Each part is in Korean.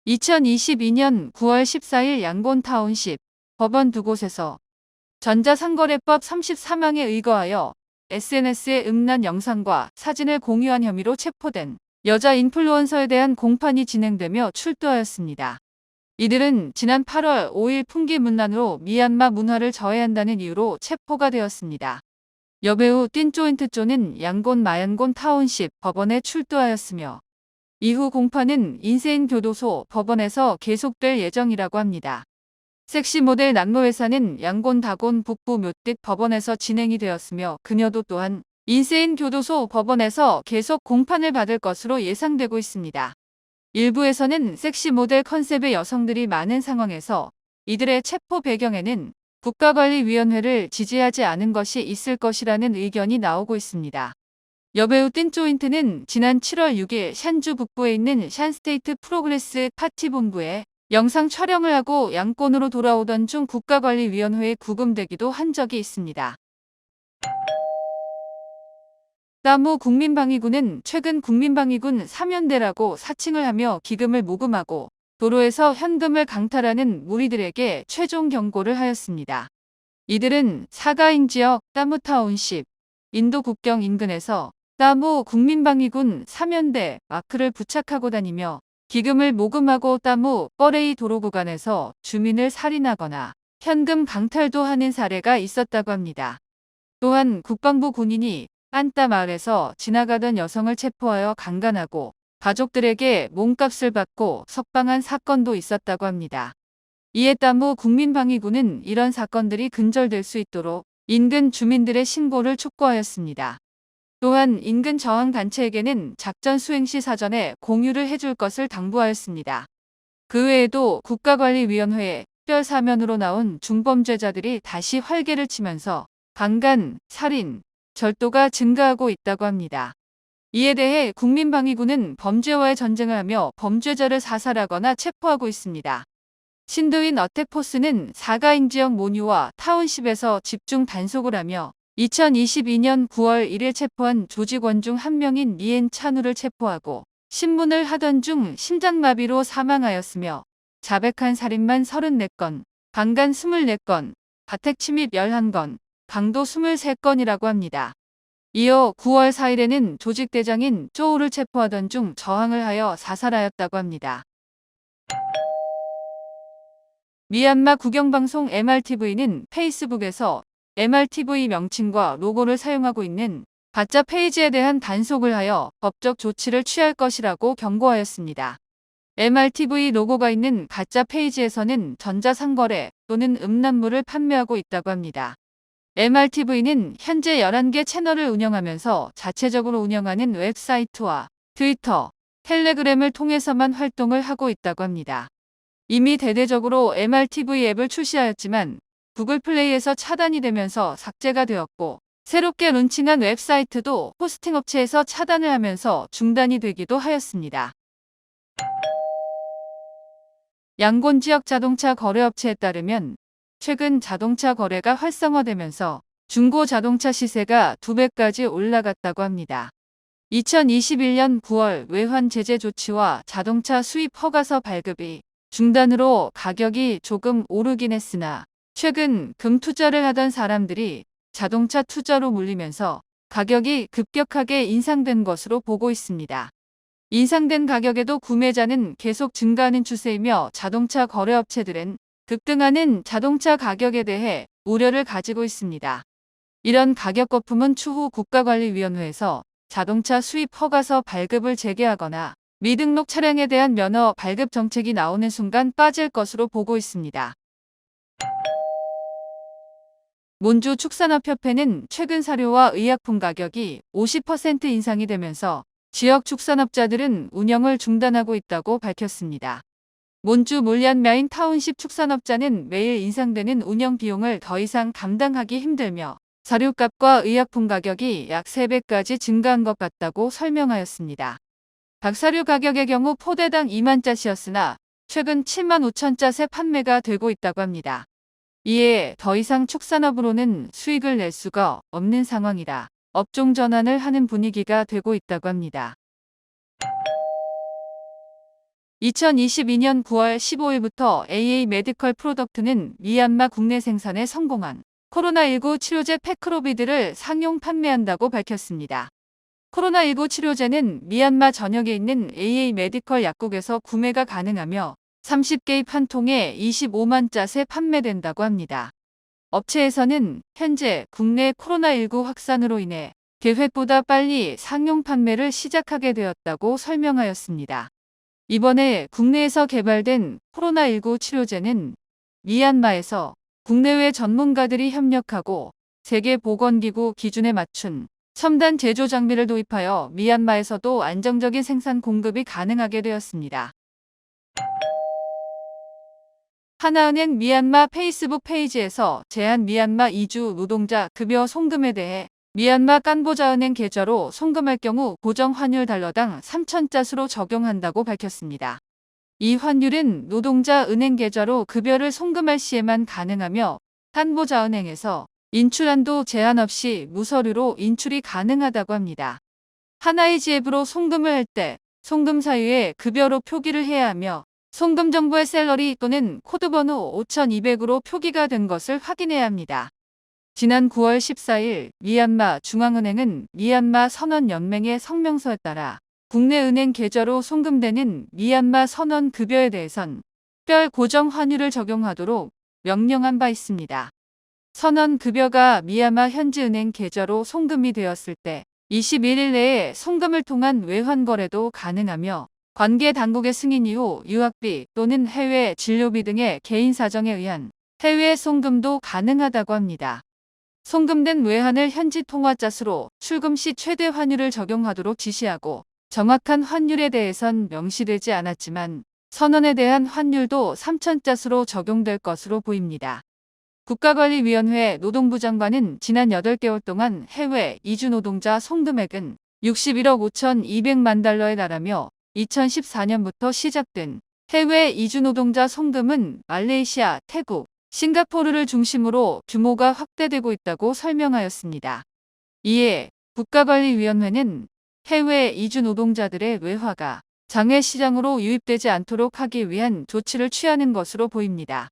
2022년 9월 14일 양곤타운십 법원 두 곳에서 전자상거래법 34항에 의거하여 SNS에 음란 영상과 사진을 공유한 혐의로 체포된 여자 인플루언서에 대한 공판이 진행되며 출두하였습니다. 이들은 지난 8월 5일 풍기문란으로 미얀마 문화를 저해한다는 이유로 체포가 되었습니다. 여배우 띵조인트조는 양곤 마얀곤 타운십 법원에 출두하였으며 이후 공판은 인세인교도소 법원에서 계속될 예정이라고 합니다. 섹시 모델 낙노회사는 양곤 다곤 북부 묘빛 법원에서 진행이 되었으며 그녀도 또한 인세인교도소 법원에서 계속 공판을 받을 것으로 예상되고 있습니다. 일부에서는 섹시 모델 컨셉의 여성들이 많은 상황에서 이들의 체포 배경에는 국가관리위원회를 지지하지 않은 것이 있을 것이라는 의견이 나오고 있습니다. 여배우 띵조인트는 지난 7월 6일 샨주 북부에 있는 샨스테이트 프로그레스 파티 본부에 영상 촬영을 하고 양곤으로 돌아오던 중 국가관리위원회에 구금되기도 한 적이 있습니다. 따무 국민방위군은 최근 국민방위군 사면대라고 사칭을 하며 기금을 모금하고 도로에서 현금을 강탈하는 무리들에게 최종 경고를 하였습니다. 이들은 사가잉 지역 따무타운십 인도 국경 인근에서 따무 국민방위군 사면대 마크를 부착하고 다니며 기금을 모금하고 따무 뻐레이 도로 구간에서 주민을 살인하거나 현금 강탈도 하는 사례가 있었다고 합니다. 또한 국방부 군인이 빤따 마을에서 지나가던 여성을 체포하여 강간하고 가족들에게 몸값을 받고 석방한 사건도 있었다고 합니다. 이에 따무 국민방위군은 이런 사건들이 근절될 수 있도록 인근 주민들의 신고를 촉구하였습니다. 또한 인근 저항단체에게는 작전 수행 시 사전에 공유를 해줄 것을 당부하였습니다. 그 외에도 국가관리위원회에 특별 사면으로 나온 중범죄자들이 다시 활개를 치면서 강간, 살인, 절도가 증가하고 있다고 합니다. 이에 대해 국민방위군은 범죄와의 전쟁을 하며 범죄자를 사살하거나 체포하고 있습니다. 신도인 어택포스는 사가잉 지역 모뉴와 타운십에서 집중 단속을 하며 2022년 9월 1일 체포한 조직원 중 한 명인 니엔 찬우를 체포하고 신문을 하던 중 심장마비로 사망하였으며 자백한 살인만 34건, 강간 24건, 가택침입 11건, 강도 23건이라고 합니다. 이어 9월 4일에는 조직대장인 쪼우를 체포하던 중 저항을 하여 사살하였다고 합니다. 미얀마 국영방송 MRTV는 페이스북에서 MRTV 명칭과 로고를 사용하고 있는 가짜 페이지에 대한 단속을 하여 법적 조치를 취할 것이라고 경고하였습니다. MRTV 로고가 있는 가짜 페이지에서는 전자상거래 또는 음란물을 판매하고 있다고 합니다. MRTV는 현재 11개 채널을 운영하면서 자체적으로 운영하는 웹사이트와 트위터, 텔레그램을 통해서만 활동을 하고 있다고 합니다. 이미 대대적으로 MRTV 앱을 출시하였지만 구글 플레이에서 차단이 되면서 삭제가 되었고 새롭게 론칭한 웹사이트도 호스팅 업체에서 차단을 하면서 중단이 되기도 하였습니다. 양곤 지역 자동차 거래업체에 따르면 최근 자동차 거래가 활성화되면서 중고 자동차 시세가 2배까지 올라갔다고 합니다. 2021년 9월 외환 제재 조치와 자동차 수입 허가서 발급이 중단으로 가격이 조금 오르긴 했으나 최근 금 투자를 하던 사람들이 자동차 투자로 몰리면서 가격이 급격하게 인상된 것으로 보고 있습니다. 인상된 가격에도 구매자는 계속 증가하는 추세이며 자동차 거래업체들은 급등하는 자동차 가격에 대해 우려를 가지고 있습니다. 이런 가격 거품은 추후 국가관리위원회에서 자동차 수입 허가서 발급을 재개하거나 미등록 차량에 대한 면허 발급 정책이 나오는 순간 빠질 것으로 보고 있습니다. 몬주축산업협회는 최근 사료와 의약품 가격이 50% 인상이 되면서 지역 축산업자들은 운영을 중단하고 있다고 밝혔습니다. 몬주 몰리안마인 타운십 축산업자는 매일 인상되는 운영 비용을 더 이상 감당하기 힘들며 사료값과 의약품 가격이 약 3배까지 증가한 것 같다고 설명하였습니다. 닭사료 가격의 경우 포대당 2만짜시였으나 최근 7만 5천짜세 판매가 되고 있다고 합니다. 이에 더 이상 축산업으로는 수익을 낼 수가 없는 상황이라 업종 전환을 하는 분위기가 되고 있다고 합니다. 2022년 9월 15일부터 AA 메디컬 프로덕트는 미얀마 국내 생산에 성공한 코로나19 치료제 패크로비드를 상용 판매한다고 밝혔습니다. 코로나19 치료제는 미얀마 전역에 있는 AA 메디컬 약국에서 구매가 가능하며 30개의 판통에 25만 잣에 판매된다고 합니다. 업체에서는 현재 국내 코로나19 확산으로 인해 계획보다 빨리 상용 판매를 시작하게 되었다고 설명하였습니다. 이번에 국내에서 개발된 코로나19 치료제는 미얀마에서 국내외 전문가들이 협력하고 세계보건기구 기준에 맞춘 첨단 제조 장비를 도입하여 미얀마에서도 안정적인 생산 공급이 가능하게 되었습니다. 하나은행 미얀마 페이스북 페이지에서 제한 미얀마 이주 노동자 급여 송금에 대해 미얀마 깐보자은행 계좌로 송금할 경우 고정 환율 달러당 3,000잣으로 적용한다고 밝혔습니다. 이 환율은 노동자 은행 계좌로 급여를 송금할 시에만 가능하며 깐보자은행에서 인출한도 제한 없이 무서류로 인출이 가능하다고 합니다. 하나의 지앱으로 송금을 할 때 송금 사유에 급여로 표기를 해야 하며 송금 정보의 셀러리 또는 코드번호 5200으로 표기가 된 것을 확인해야 합니다. 지난 9월 14일 미얀마 중앙은행은 미얀마 선언연맹의 성명서에 따라 국내 은행 계좌로 송금되는 미얀마 선언 급여에 대해선 특별 고정 환율을 적용하도록 명령한 바 있습니다. 선언 급여가 미얀마 현지 은행 계좌로 송금이 되었을 때 21일 내에 송금을 통한 외환 거래도 가능하며 관계 당국의 승인 이후 유학비 또는 해외 진료비 등의 개인 사정에 의한 해외 송금도 가능하다고 합니다. 송금된 외환을 현지 통화잣으로 출금 시 최대 환율을 적용하도록 지시하고 정확한 환율에 대해선 명시되지 않았지만 선언에 대한 환율도 3,000잣으로 적용될 것으로 보입니다. 국가관리위원회 노동부 장관은 지난 8개월 동안 해외 이주 노동자 송금액은 61억 5,200만 달러에 달하며 2014년부터 시작된 해외 이주 노동자 송금은 말레이시아, 태국, 싱가포르를 중심으로 규모가 확대되고 있다고 설명하였습니다. 이에 국가관리위원회는 해외 이주 노동자들의 외화가 장외 시장으로 유입되지 않도록 하기 위한 조치를 취하는 것으로 보입니다.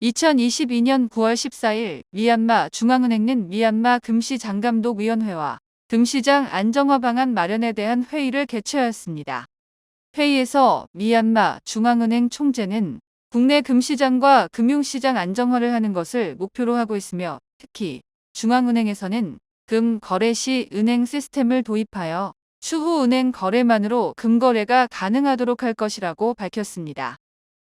2022년 9월 14일 미얀마 중앙은행은 미얀마 금시장감독위원회와 금시장 안정화 방안 마련에 대한 회의를 개최하였습니다. 회의에서 미얀마 중앙은행 총재는 국내 금시장과 금융시장 안정화를 하는 것을 목표로 하고 있으며 특히 중앙은행에서는 금 거래 시 은행 시스템을 도입하여 추후 은행 거래만으로 금거래가 가능하도록 할 것이라고 밝혔습니다.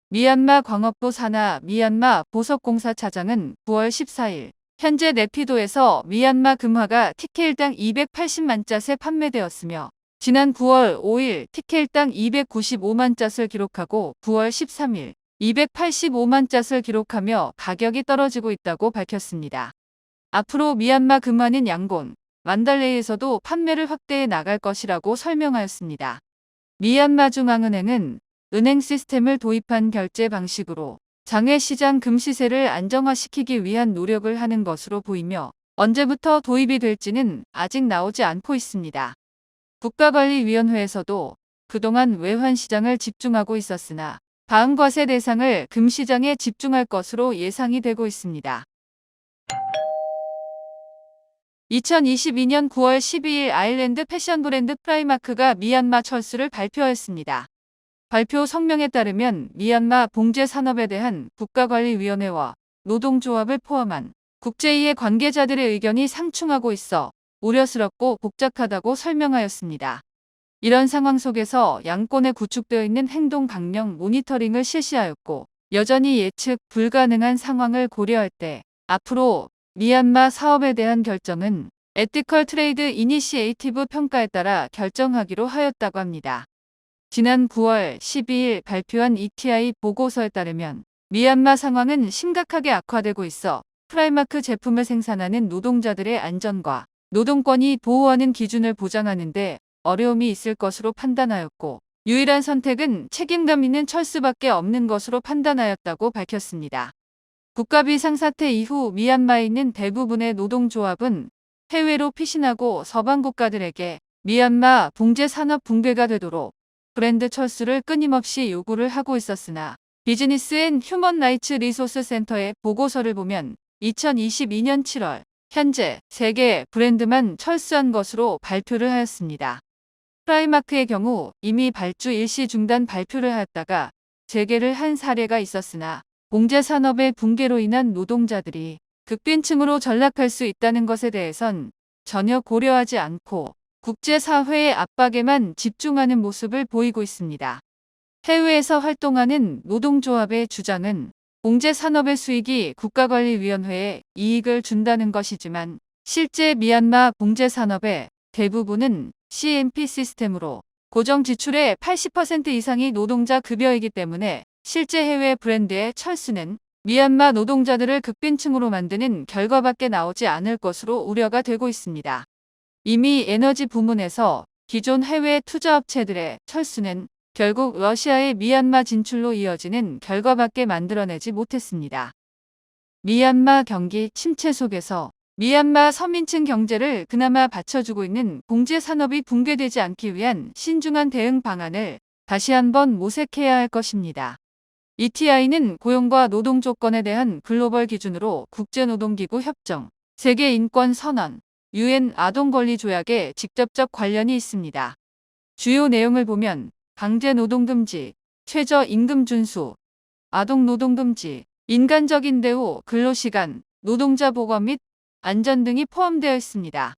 미얀마 광업부 산하 미얀마 보석공사 차장은 9월 14일 현재 네피도에서 미얀마 금화가 티켓일당 280만 잣에 판매되었으며 지난 9월 5일 티켓일당 295만 잣을 기록하고 9월 13일 285만 잣을 기록하며 가격이 떨어지고 있다고 밝혔습니다. 앞으로 미얀마 금화는 양곤, 만달레이에서도 판매를 확대해 나갈 것이라고 설명하였습니다. 미얀마 중앙은행은 은행 시스템을 도입한 결제 방식으로 장외 시장 금시세를 안정화시키기 위한 노력을 하는 것으로 보이며 언제부터 도입이 될지는 아직 나오지 않고 있습니다. 국가관리위원회에서도 그동안 외환시장을 집중하고 있었으나 다음 과세 대상을 금시장에 집중할 것으로 예상이 되고 있습니다. 2022년 9월 12일 아일랜드 패션 브랜드 프라이마크가 미얀마 철수를 발표했습니다. 발표 성명에 따르면 미얀마 봉제 산업에 대한 국가관리위원회와 노동조합을 포함한 국제2의 관계자들의 의견이 상충하고 있어 우려스럽고 복잡하다고 설명하였습니다. 이런 상황 속에서 양권에 구축되어 있는 행동 강령 모니터링을 실시하였고 여전히 예측 불가능한 상황을 고려할 때 앞으로 미얀마 사업에 대한 결정은 에티컬 트레이드 이니시에이티브 평가에 따라 결정하기로 하였다고 합니다. 지난 9월 12일 발표한 ETI 보고서에 따르면 미얀마 상황은 심각하게 악화되고 있어 프라이마크 제품을 생산하는 노동자들의 안전과 노동권이 보호하는 기준을 보장하는 데 어려움이 있을 것으로 판단하였고 유일한 선택은 책임감 있는 철수밖에 없는 것으로 판단하였다고 밝혔습니다. 국가 비상사태 이후 미얀마에 있는 대부분의 노동조합은 해외로 피신하고 서방 국가들에게 미얀마 봉제 산업 붕괴가 되도록 브랜드 철수를 끊임없이 요구를 하고 있었으나 비즈니스 앤 휴먼 라이츠 리소스 센터의 보고서를 보면 2022년 7월 현재 3개 브랜드만 철수한 것으로 발표를 하였습니다. 프라이마크의 경우 이미 발주 일시 중단 발표를 하였다가 재개를 한 사례가 있었으나 봉제 산업의 붕괴로 인한 노동자들이 극빈층으로 전락할 수 있다는 것에 대해선 전혀 고려하지 않고 국제사회의 압박에만 집중하는 모습을 보이고 있습니다. 해외에서 활동하는 노동조합의 주장은 봉제 산업의 수익이 국가관리위원회에 이익을 준다는 것이지만 실제 미얀마 봉제 산업의 대부분은 CMP 시스템으로 고정 지출의 80% 이상이 노동자 급여이기 때문에 실제 해외 브랜드의 철수는 미얀마 노동자들을 극빈층으로 만드는 결과밖에 나오지 않을 것으로 우려가 되고 있습니다. 이미 에너지 부문에서 기존 해외 투자업체들의 철수는 결국 러시아의 미얀마 진출로 이어지는 결과밖에 만들어내지 못했습니다. 미얀마 경기 침체 속에서 미얀마 서민층 경제를 그나마 받쳐주고 있는 봉제 산업이 붕괴되지 않기 위한 신중한 대응 방안을 다시 한번 모색해야 할 것입니다. ETI는 고용과 노동 조건에 대한 글로벌 기준으로 국제노동기구 협정, 세계인권선언, UN 아동권리조약에 직접적 관련이 있습니다. 주요 내용을 보면 강제노동 금지, 최저임금 준수, 아동노동 금지, 인간적인 대우, 근로시간, 노동자 보건 및 안전 등이 포함되어 있습니다.